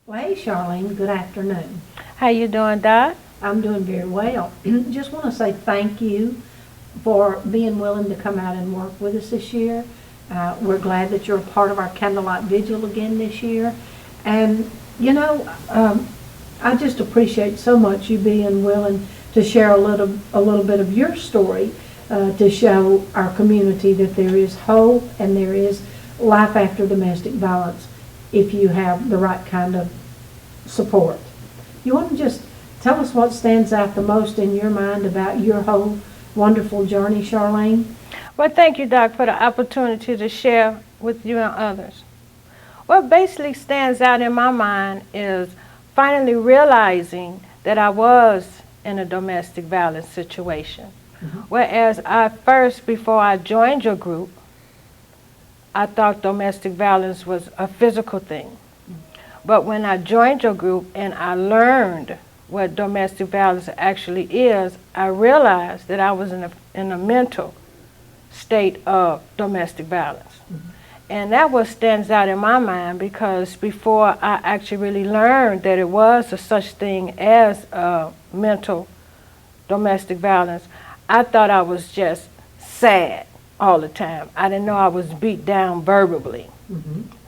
Well, hey, Charlene, good afternoon. How you doing, Doc? I'm doing very well. Just want to say thank you for being willing to come out and work with us this year. We're glad that you're a part of our candlelight vigil again this year. And, I just appreciate so much you being willing to share a little bit of your story to show our community that there is hope and there is life after domestic violence if you have the right kind of support. You want to just tell us what stands out the most in your mind about your whole wonderful journey, Charlene? Well, thank you, Doc, for the opportunity to share with you and others. What basically stands out in my mind is finally realizing that I was in a domestic violence situation. Whereas before I joined your group, I thought domestic violence was a physical thing. But when I joined your group and I learned what domestic violence actually is, I realized that I was in a mental state of domestic violence. And that what stands out in my mind, because before I actually really learned that it was a such thing as mental domestic violence, I thought I was just sad all the time. I didn't know I was beat down verbally.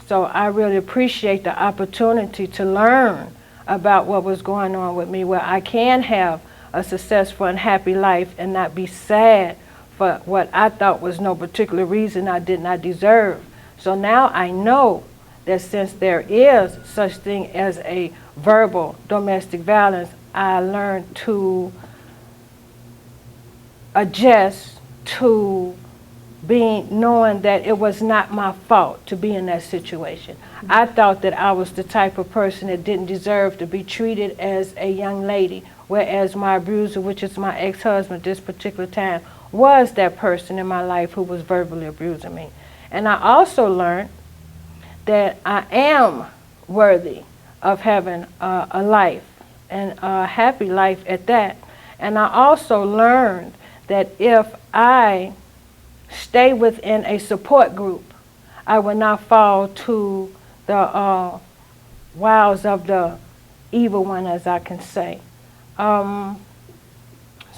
So I really appreciate the opportunity to learn about what was going on with me, where I can have a successful and happy life and not be sad for what I thought was no particular reason I did not deserve. So now I know that since there is such thing as a verbal domestic violence, I learned to adjust to knowing that it was not my fault to be in that situation. I thought that I was the type of person that didn't deserve to be treated as a young lady, whereas my abuser, which is my ex-husband this particular time, was that person in my life who was verbally abusing me. And I also learned that I am worthy of having a life, and a happy life at that. And I also learned that if I stay within a support group, I will not fall to the wiles of the evil one, as I can say. So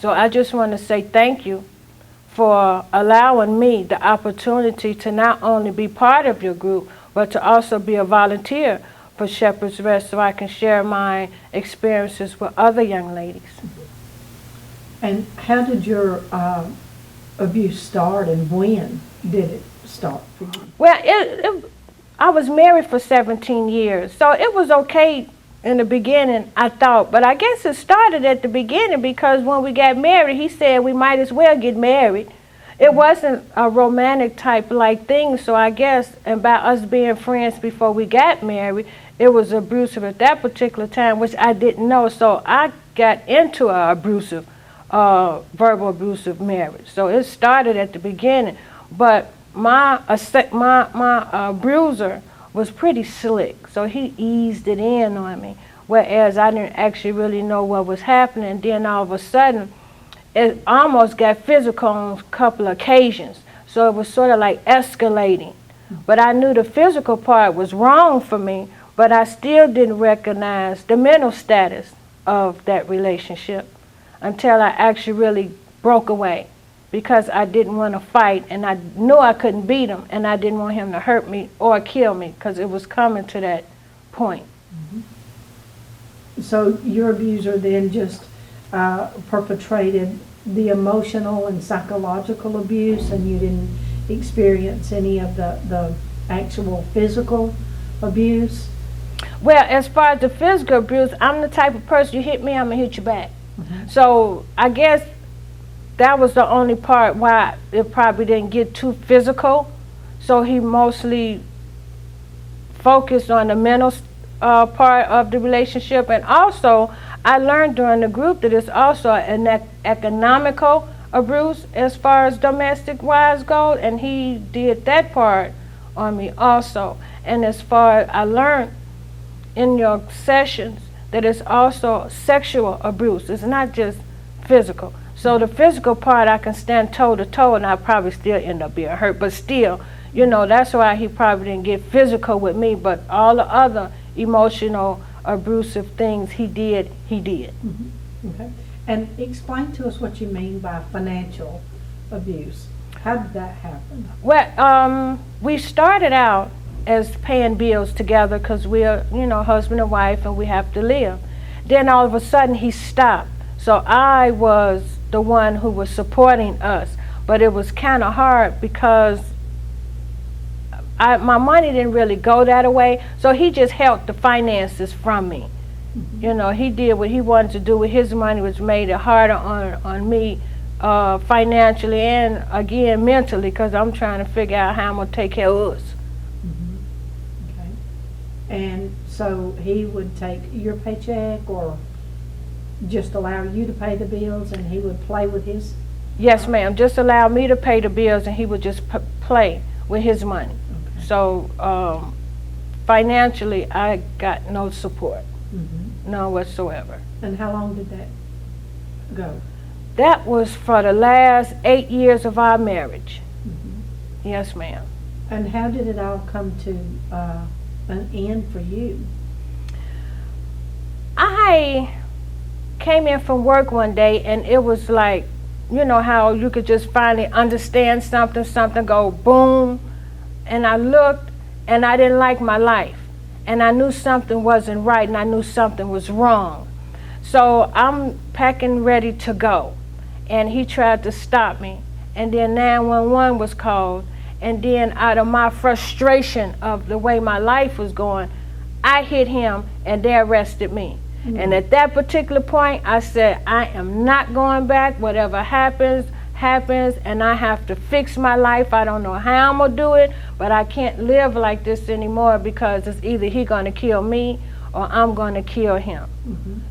I just want to say thank you for allowing me the opportunity to not only be part of your group, but to also be a volunteer for Shepherd's Rest so I can share my experiences with other young ladies. And how did your abuse start, and when did it start for you? Well, I was married for 17 years, so it was okay in the beginning, I thought. But I guess it started at the beginning because when we got married, he said we might as well get married. It wasn't a romantic type like thing, so I guess about us being friends before we got married, it was abusive at that particular time, which I didn't know. So I got into an abusive, verbal abusive marriage. So it started at the beginning. But my bruiser was pretty slick, so he eased it in on me, whereas I didn't actually really know what was happening. And then all of a sudden, it almost got physical on a couple of occasions, so it was sort of like escalating. But I knew the physical part was wrong for me, but I still didn't recognize the mental status of that relationship until I actually really broke away, because I didn't want to fight, and I knew I couldn't beat him, and I didn't want him to hurt me or kill me, because it was coming to that point. So your abuser then just perpetrated the emotional and psychological abuse, and you didn't experience any of the actual physical abuse? Well, as far as the physical abuse, I'm the type of person, you hit me, I'm going to hit you back. So I guess that was the only part why it probably didn't get too physical. So he mostly focused on the mental part of the relationship. And also, I learned during the group that it's also an economical abuse as far as domestic wise go, and he did that part on me also. And as far as I learned in your sessions, that it's also sexual abuse. It's not just physical. So the physical part, I can stand toe to toe, and I probably still end up being hurt. But still, that's why he probably didn't get physical with me. But all the other emotional abusive things he did. Okay. And explain to us what you mean by financial abuse. How did that happen? Well, we started out as paying bills together because we're, husband and wife, and we have to live. Then all of a sudden he stopped. So I was the one who was supporting us. But it was kind of hard because my money didn't really go that way. So he just held the finances from me. He did what he wanted to do with his money, which made it harder on me financially and, again, mentally, because I'm trying to figure out how I'm going to take care of us. Okay. And so he would take your paycheck or just allow you to pay the bills, and he would play with his? Yes, ma'am. Just allow me to pay the bills, and he would just play with his money. Okay. So financially, I got no support, none whatsoever. And how long did that go? That was for the last 8 years of our marriage. Yes, ma'am. And how did it all come to an end for you? I came in from work one day, and it was like, how you could just finally understand something go boom. And I looked, and I didn't like my life. And I knew something wasn't right, and I knew something was wrong. So I'm packing ready to go. And he tried to stop me. And then 911 was called. And then out of my frustration of the way my life was going, I hit him, and they arrested me. And at that particular point, I said, I am not going back. Whatever happens, and I have to fix my life. I don't know how I'm going to do it, but I can't live like this anymore, because it's either he going to kill me or I'm going to kill him.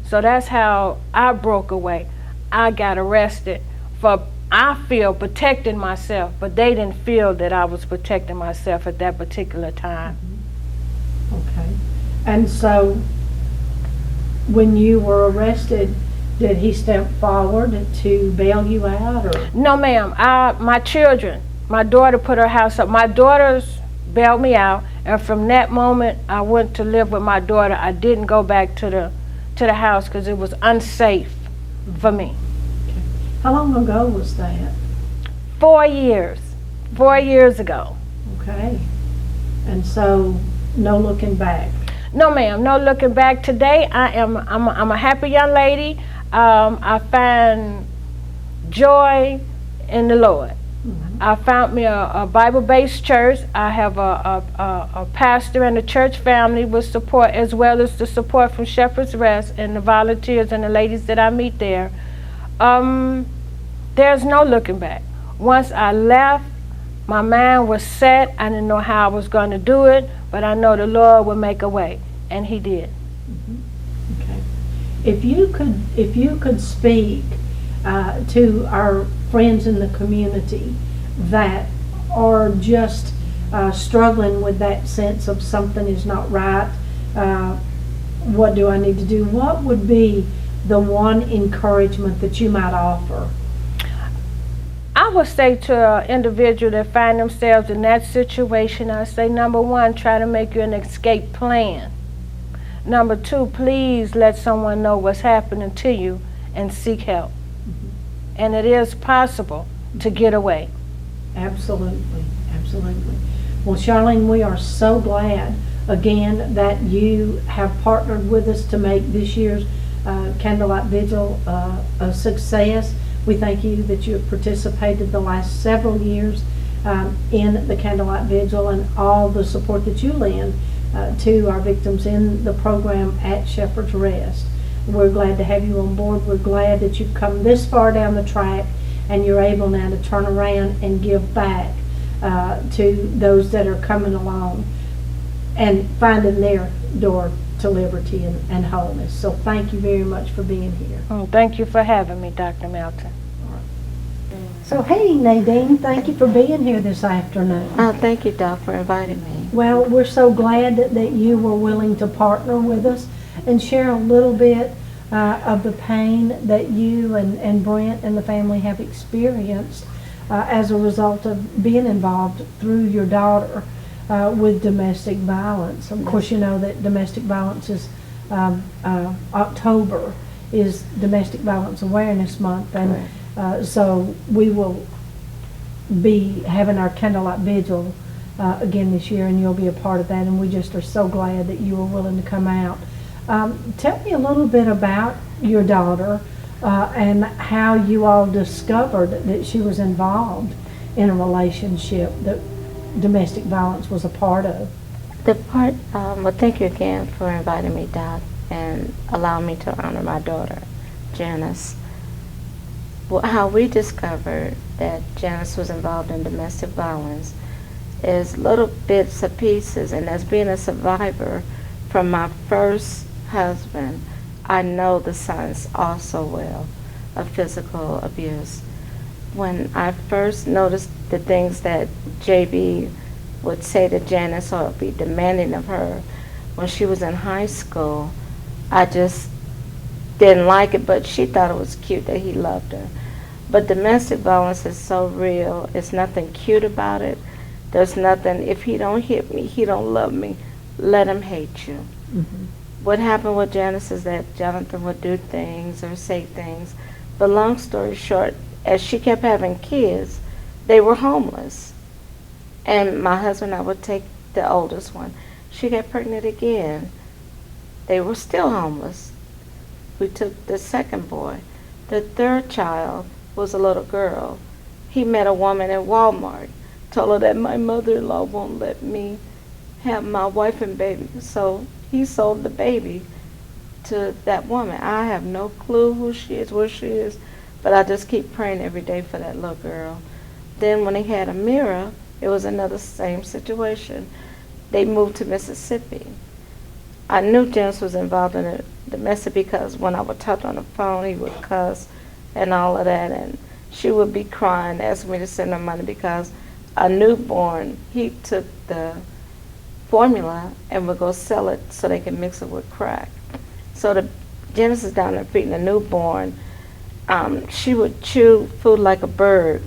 So that's how I broke away. I got arrested for, I feel, protecting myself, but they didn't feel that I was protecting myself at that particular time. Okay. And so when you were arrested, did he step forward to bail you out? Or? No, ma'am. My children, my daughter put her house up. My daughters bailed me out, and from that moment, I went to live with my daughter. I didn't go back to the house because it was unsafe for me. Okay. How long ago was that? 4 years. 4 years ago. Okay. And so, no looking back. No, ma'am. No looking back. Today, I'm a happy young lady. I find joy in the Lord. I found me a Bible-based church. I have a pastor and a church family with support, as well as the support from Shepherd's Rest and the volunteers and the ladies that I meet there. There's no looking back. Once I left, my mind was set. I didn't know how I was going to do it, but I know the Lord would make a way, and He did. Okay. If you could speak to our friends in the community that are just struggling with that sense of something is not right, what do I need to do? What would be the one encouragement that you might offer? I would say to an individual that find themselves in that situation, I say, number one, try to make you an escape plan. Number two, please let someone know what's happening to you and seek help. And it is possible to get away. Absolutely, absolutely. Well, Charlene, we are so glad, again, that you have partnered with us to make this year's Candlelight Vigil a success. We thank you that you have participated the last several years in the Candlelight Vigil and all the support that you lend to our victims in the program at Shepherd's Rest. We're glad to have you on board. We're glad that you've come this far down the track and you're able now to turn around and give back to those that are coming along and finding their door to liberty and wholeness. So thank you very much for being here. Thank you for having me, Dr. Melton. So hey, Nadine, thank you for being here this afternoon. Thank you, Doc, for inviting me. Well, we're so glad that you were willing to partner with us and share a little bit of the pain that you and Brent and the family have experienced as a result of being involved through your daughter with domestic violence. Of course, you know that domestic violence is October is Domestic Violence Awareness Month, and so we will be having our candlelight vigil again this year, and you'll be a part of that, and we just are so glad that you were willing to come out. Tell me a little bit about your daughter and how you all discovered that she was involved in a relationship that domestic violence was a part of. Well, thank you again for inviting me, Doc, and allowing me to honor my daughter, Janice. Well, how we discovered that Janice was involved in domestic violence is little bits and pieces, and as being a survivor from my first husband, I know the signs also well of physical abuse. When I first noticed the things that JB would say to Janice or be demanding of her when she was in high school, I just didn't like it, but she thought it was cute that he loved her. But domestic violence is so real. It's nothing cute about it. There's nothing, if he don't hit me, he don't love me, let him hate you. Mm-hmm. What happened with Janice is that Jonathan would do things or say things, but long story short, as she kept having kids, they were homeless. And my husband and I would take the oldest one. She got pregnant again. They were still homeless. We took the second boy. The third child was a little girl. He met a woman at Walmart, told her that my mother-in-law won't let me have my wife and baby. So he sold the baby to that woman. I have no clue who she is, where she is, but I just keep praying every day for that little girl. Then when he had Amira, it was another same situation. They moved to Mississippi. I knew James was involved in it, domestic, because when I would talk on the phone, he would cuss and all of that, and she would be crying, asking me to send her money because a newborn, he took the formula and would go sell it so they could mix it with crack. So the Janice is down there feeding a newborn. She would chew food like a bird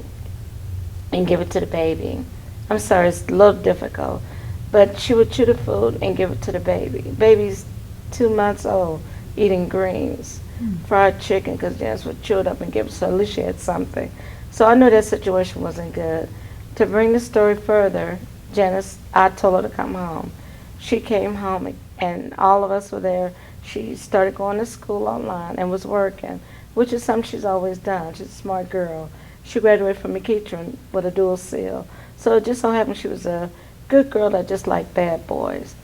and give it to the baby. I'm sorry, it's a little difficult, but she would chew the food and give it to the baby. Baby's 2 months old, eating greens, fried chicken, because Janice would chew it up and give it, so at least she had something. So I knew that situation wasn't good. To bring the story further, Janice, I told her to come home. She came home, and all of us were there. She started going to school online and was working, which is something she's always done. She's a smart girl. She graduated from McEachern with a dual seal. So it just so happened she was a good girl that just liked bad boys.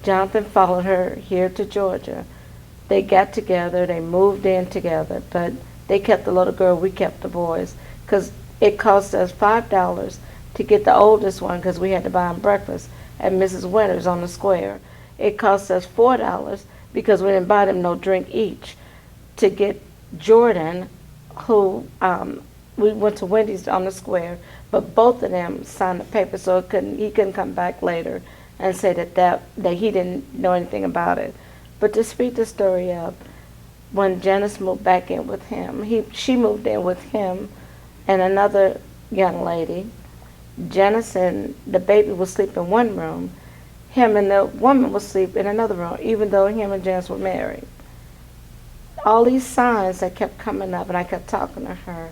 Jonathan followed her here to Georgia. They got together, they moved in together, but they kept the little girl, we kept the boys, because it cost us $5 to get the oldest one, because we had to buy him breakfast at Mrs. Winters on the square. It cost us $4 because we didn't buy them no drink each, to get Jordan, who we went to Wendy's on the square, but both of them signed the paper, so he couldn't come back later and say that he didn't know anything about it. But to speed the story up, when Janice moved back in with him, she moved in with him and another young lady. Janice and the baby would sleep in one room. Him and the woman would sleep in another room, even though him and Janice were married. All these signs that kept coming up, and I kept talking to her.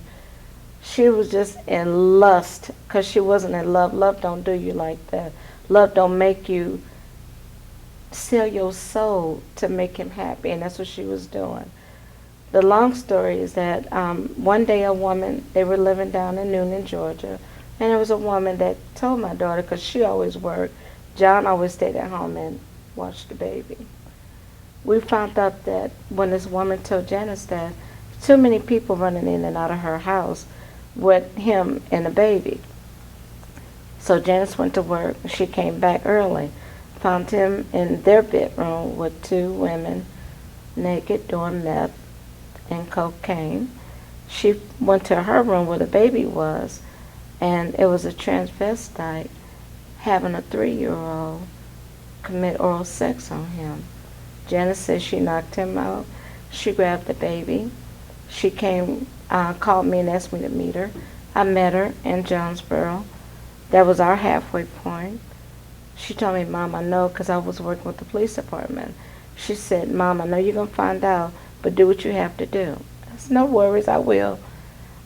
She was just in lust, because she wasn't in love. Love don't do you like that. Love don't make you sell your soul to make him happy, and that's what she was doing. The long story is that one day they were living down in Noonan, Georgia, and there was a woman that told my daughter, because she always worked, John always stayed at home and watched the baby. We found out that when this woman told Janice that too many people running in and out of her house with him and the baby. So Janice went to work. She came back early, found him in their bedroom with two women, naked, doing meth and cocaine. She went to her room where the baby was, and it was a transvestite having a 3-year-old commit oral sex on him. Janice says she knocked him out. She grabbed the baby. She came, called me and asked me to meet her. I met her in Jonesboro. That was our halfway point. She told me, Mom, I know, because I was working with the police department. She said, Mom, I know you're going to find out, but do what you have to do. I said, no worries, I will.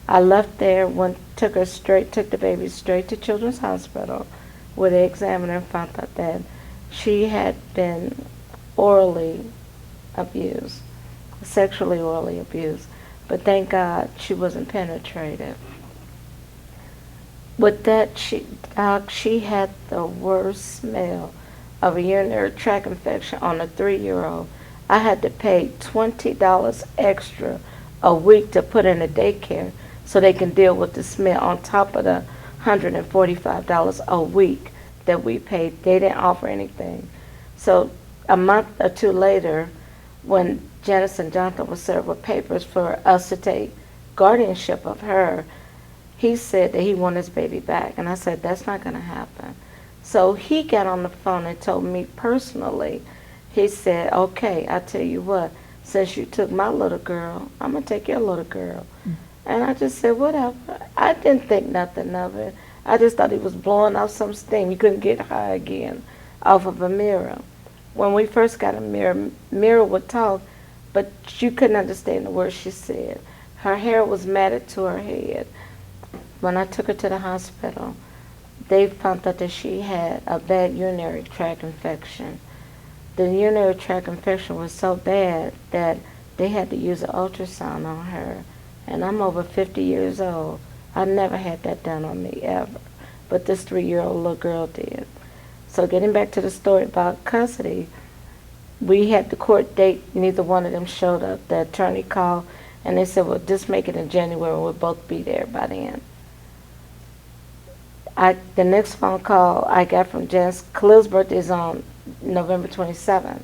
I left there, took the baby straight to Children's Hospital, where they examined her and found out that she had been orally abused, sexually orally abused. But thank God she wasn't penetrated. With that, she had the worst smell of a urinary tract infection on a 3-year-old. I had to pay $20 extra a week to put in a daycare so they can deal with the smell on top of the $145 a week that we paid. They didn't offer anything. So a month or two later, when Janice and Jonathan were served with papers for us to take guardianship of her, he said that he wanted his baby back. And I said, that's not going to happen. So he got on the phone and told me personally, he said, okay, I tell you what, since you took my little girl, I'm going to take your little girl. And I just said, whatever. I didn't think nothing of it. I just thought he was blowing off some steam. You couldn't get high again off of a mirror. When we first got a mirror would talk, but you couldn't understand the words she said. Her hair was matted to her head. When I took her to the hospital, they found out that she had a bad urinary tract infection. The urinary tract infection was so bad that they had to use an ultrasound on her. And I'm over 50 years old. I never had that done on me ever. But this 3-year-old little girl did. So getting back to the story about custody, we had the court date. Neither one of them showed up. The attorney called and they said, well, just make it in January and we'll both be there by then. The next phone call I got from Janice, Khalil's birthday is on November 27th.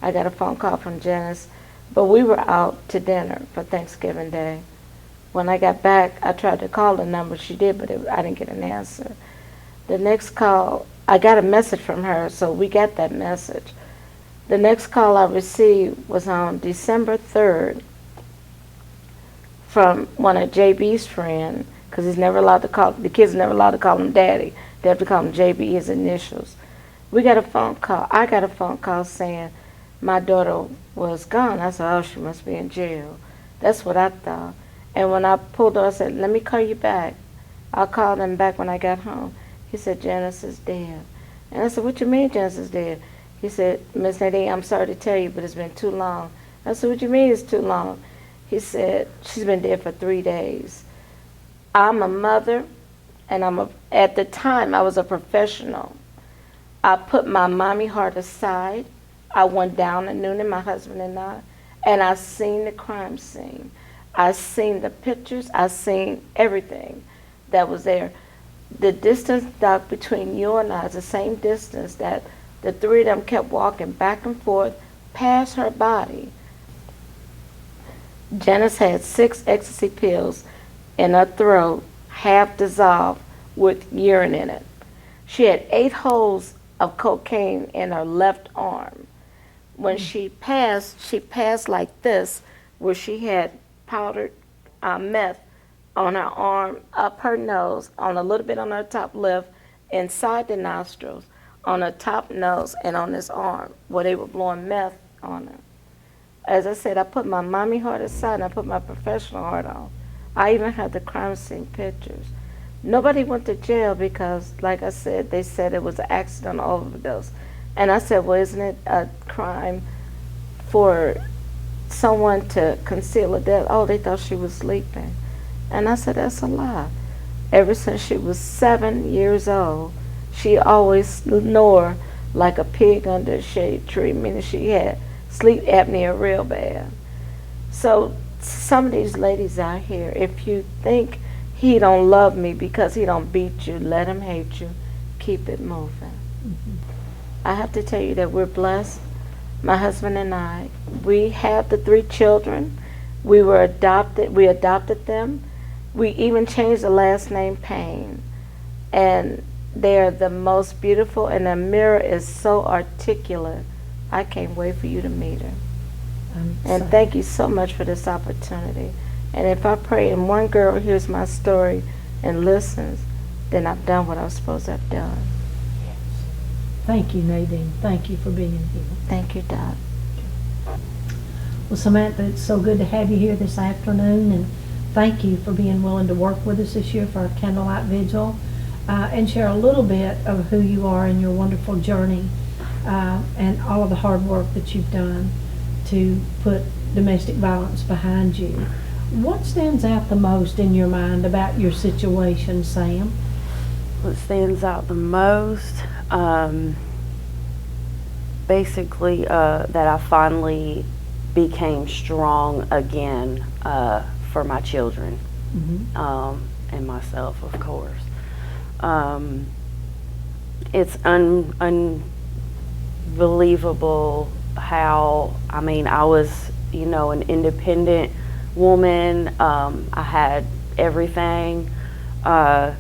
I got a phone call from Janice, but we were out to dinner for Thanksgiving Day. When I got back, I tried to call the number she did, but I didn't get an answer. The next call, I got a message from her, so we got that message. The next call I received was on December 3rd from one of JB's friends, because he's never allowed to call, the kids are never allowed to call him Daddy. They have to call him JB, his initials. We got a phone call. I got a phone call saying my daughter was gone. I said, oh, she must be in jail. That's what I thought. And when I pulled her, I said, let me call you back. I'll call them back when I got home. He said, Janice is dead. And I said, what you mean Janice is dead? He said, Miss Nadine, I'm sorry to tell you, but it's been too long. I said, what you mean it's too long? He said, she's been dead for 3 days. I'm a mother, and at the time, I was a professional. I put my mommy heart aside. I went down at Noonan, my husband and I seen the crime scene. I seen the pictures. I seen everything that was there. The distance, Doc, between you and I is the same distance that the 3 of them kept walking back and forth past her body. Janice had 6 ecstasy pills in her throat, half dissolved with urine in it. She had 8 holes of cocaine in her left arm. When she passed like this, where she had powdered meth on her arm, up her nose, on a little bit on her top lip, inside the nostrils, on her top nose, and on this arm, where they were blowing meth on her. As I said, I put my mommy heart aside and I put my professional heart on. I even had the crime scene pictures. Nobody went to jail because, like I said, they said it was an accidental overdose. And I said, well, isn't it a crime for someone to conceal a death? Oh, they thought she was sleeping. And I said, that's a lie. Ever since she was 7 years old, she always snored like a pig under a shade tree, meaning she had sleep apnea real bad. So some of these ladies out here, if you think he don't love me because he don't beat you, let him hate you. Keep it moving. Mm-hmm. I have to tell you that we're blessed. My husband and I, we have the 3 children. We adopted them. We even changed the last name Payne. And they're the most beautiful, and the mirror is so articulate. I can't wait for you to meet her. And thank you so much for this opportunity. And if I pray and one girl hears my story and listens, then I've done what I was supposed to have done. Thank you, Nadine. Thank you for being here. Thank you, Doc. Well, Samantha, it's so good to have you here this afternoon, and thank you for being willing to work with us this year for our candlelight vigil, and share a little bit of who you are and your wonderful journey, and all of the hard work that you've done to put domestic violence behind you. What stands out the most in your mind about your situation, Sam? What stands out the most, basically, that I finally became strong again for my children, and myself, of course. It's unbelievable how, I mean, I was, you know, an independent woman. I had everything that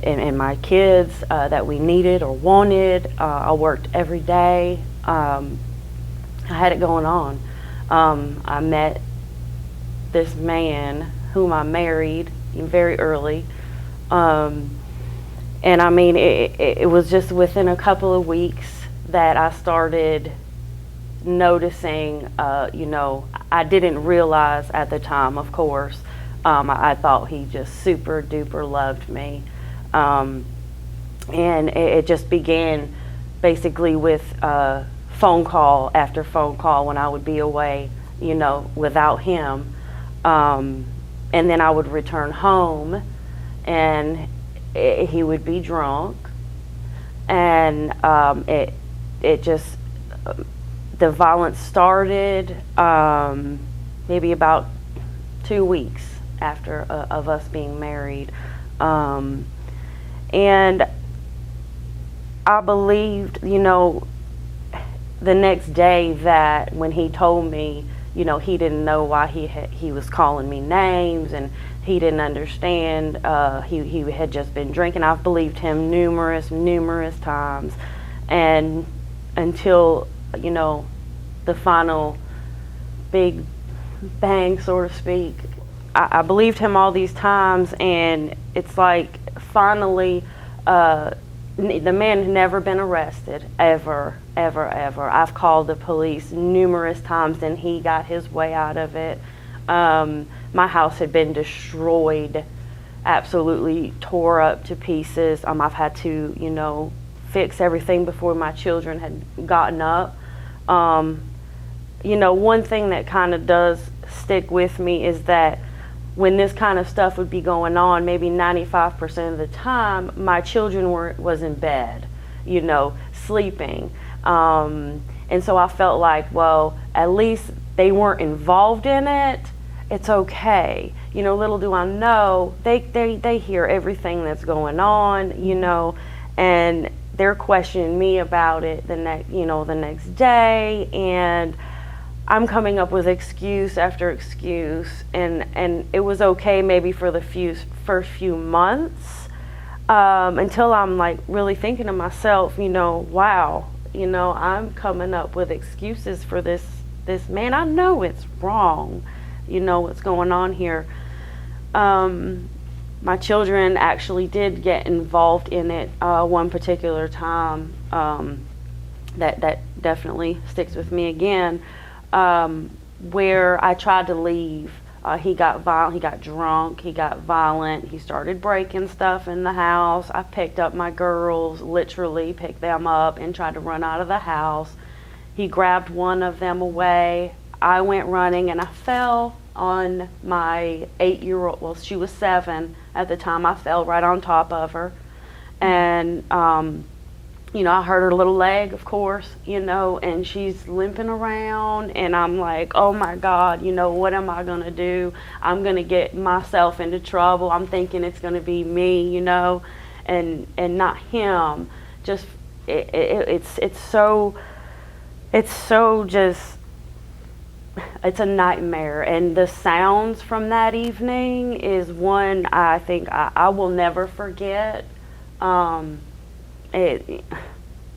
and my kids that we needed or wanted. I worked every day. I had it going on. I met this man whom I married very early. And I mean, it was just within a couple of weeks that I started noticing, you know, I didn't realize at the time, of course, I thought he just super duper loved me. And it just began basically with phone call after phone call when I would be away, you know, without him. And then I would return home and he would be drunk. And it just, the violence started maybe about 2 weeks after of us being married. And I believed, you know, the next day that when he told me, you know, he didn't know why he was calling me names and he didn't understand. He had just been drinking. I've believed him numerous times, and until, you know, the final big bang, so to speak, I believed him all these times, and it's like finally, the man had never been arrested, ever. I've called the police numerous times and he got his way out of it. My house had been destroyed, absolutely tore up to pieces. I've had to, you know, fix everything before my children had gotten up. You know, one thing that kind of does stick with me is that when this kind of stuff would be going on, maybe 95% of the time, my children was in bed, you know, sleeping. And so I felt like, well, at least they weren't involved in it. It's okay. You know, little do I know, they hear everything that's going on, you know, and they're questioning me about it the next day, and I'm coming up with excuse after excuse, and it was okay maybe for the first few months, until I'm like really thinking to myself, you know, wow, you know, I'm coming up with excuses for this man. I know it's wrong, you know, what's going on here. My children actually did get involved in it one particular time, that definitely sticks with me again. Where I tried to leave. He got violent, he got drunk, he got violent, he started breaking stuff in the house. I picked up my girls, literally picked them up and tried to run out of the house. He grabbed one of them away. I went running and I fell on my 8-year-old, well, she was 7 at the time. I fell right on top of her. And, you know, I hurt her little leg, of course, you know, and she's limping around, and I'm like, oh my God, you know, what am I going to do? I'm going to get myself into trouble. I'm thinking it's going to be me, you know, and not him. Just, it's so just, it's a nightmare. And the sounds from that evening is one I think I will never forget.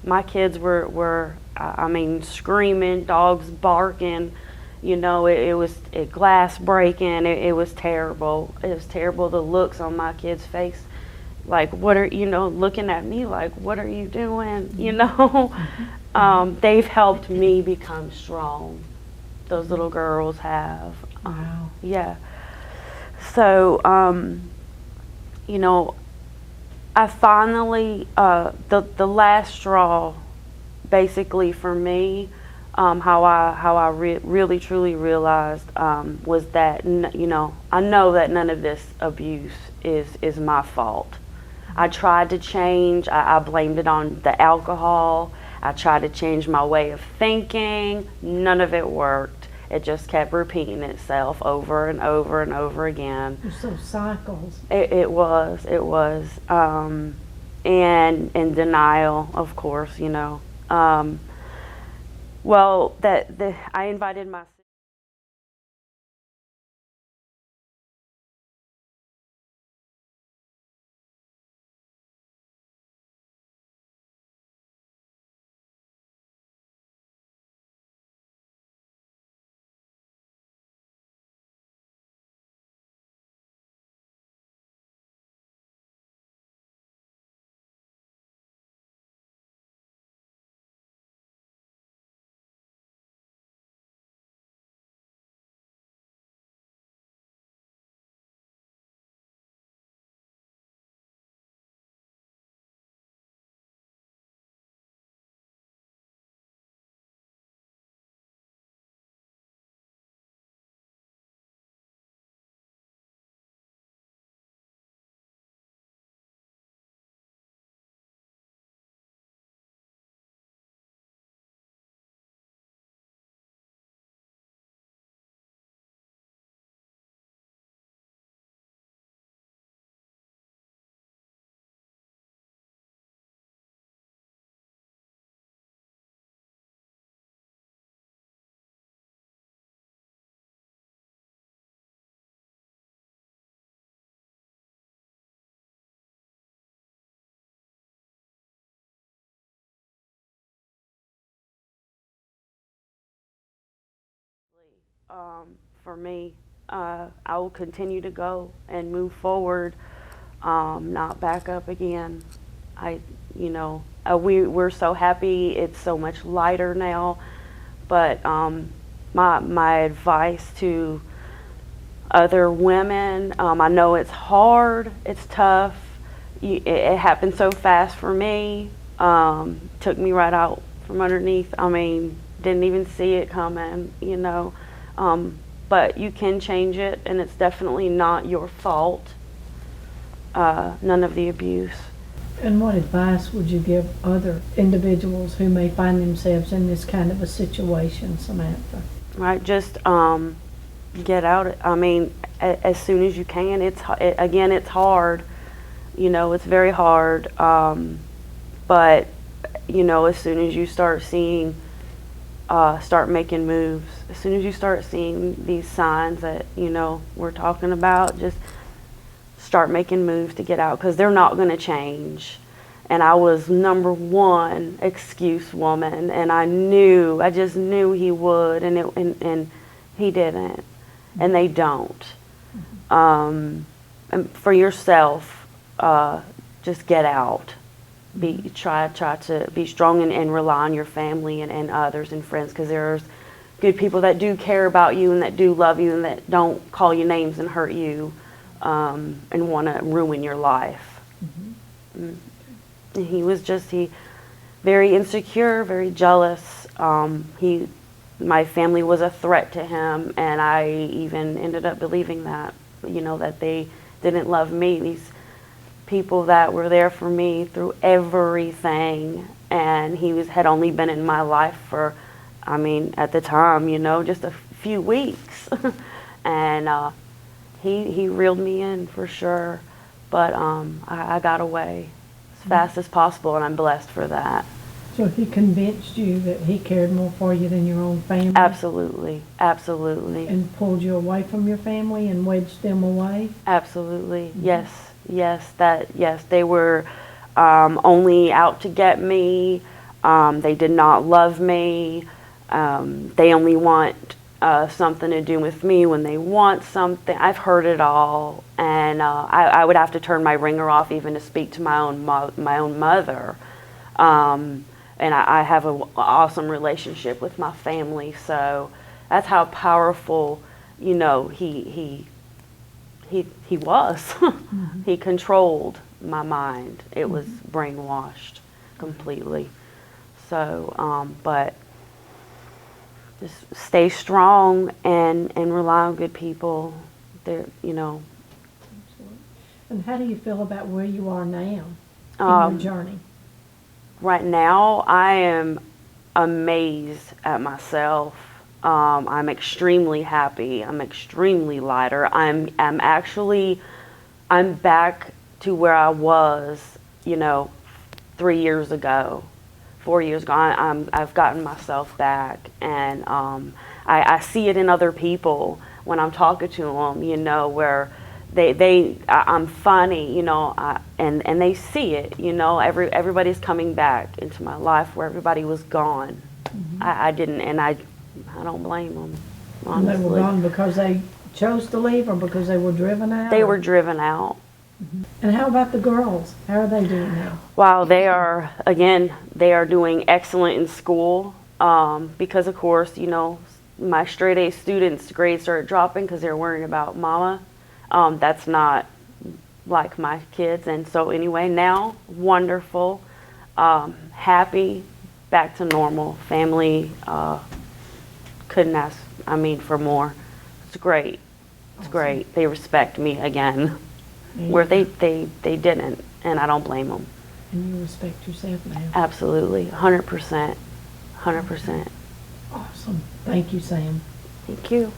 My kids were I mean, screaming, dogs barking, you know, it was glass breaking. It was terrible. It was terrible. The looks on my kids' face, like, what are, you know, looking at me like, what are you doing, you know? They've helped me become strong. those little girls have. Wow. Yeah. So, you know, I finally, the last straw, basically for me, how I really truly realized was that you know, I know that none of this abuse is my fault. I tried to change. I blamed it on the alcohol. I tried to change my way of thinking. None of it worked. It just kept repeating itself over and over and over again. So cycles. It was. And denial, of course, you know. Well, I invited my for me, I will continue to go and move forward, not back up again. I, you know, we're so happy. It's so much lighter now. But my advice to other women, I know it's hard, it's tough. It happened so fast for me. Took me right out from underneath. I mean, didn't even see it coming, you know. But you can change it, and it's definitely not your fault. None of the abuse. And what advice would you give other individuals who may find themselves in this kind of a situation, Samantha? Right, just get out. I mean, as soon as you can. Again, it's hard. You know, it's very hard. But you know, as soon as you start seeing, start making moves, as soon as you start seeing these signs that, you know, we're talking about, just start making moves to get out, because they're not going to change. And I was number one excuse woman, and I just knew he would, and he didn't, and they don't. And for yourself, just get out. Try to be strong and rely on your family and others and friends, because there's good people that do care about you and that do love you and that don't call you names and hurt you, and want to ruin your life. And he was very insecure, very jealous. My family was a threat to him, and I even ended up believing that, you know, that they didn't love me. These people that were there for me through everything, and had only been in my life for, I mean, at the time, you know, just a few weeks. And he reeled me in for sure, but I got away as fast as possible, and I'm blessed for that. So he convinced you that he cared more for you than your own family? Absolutely, absolutely. And pulled you away from your family and wedged them away? Absolutely, yes. Yes, they were only out to get me. They did not love me. They only want something to do with me when they want something. I've heard it all, and I would have to turn my ringer off even to speak to my own mother. And I have an awesome relationship with my family, so that's how powerful, you know, he was. He controlled my mind. It was brainwashed completely. So, but just stay strong and rely on good people. There, you know. And how do you feel about where you are now in your journey? Right now, I am amazed at myself. I'm extremely happy. I'm extremely lighter. I'm back to where I was, you know, 3 years ago, 4 years ago. I've gotten myself back, and I see it in other people when I'm talking to them, you know, where I'm funny, you know, and they see it, you know. Everybody's coming back into my life where everybody was gone. I didn't, and I don't blame them, honestly. And they were gone because they chose to leave or because they were driven out? They were driven out. And how about the girls? How are they doing now? Wow, they are doing excellent in school, because of course, you know, my straight A students' grades started dropping because they're worrying about mama. That's not like my kids, and so anyway, now wonderful, happy, back to normal, family, couldn't ask, I mean, for more. It's great. It's great. They respect me again, where they didn't, and I don't blame them. And you respect yourself now. Absolutely, 100%, 100%. Awesome. Thank you, Sam. Thank you.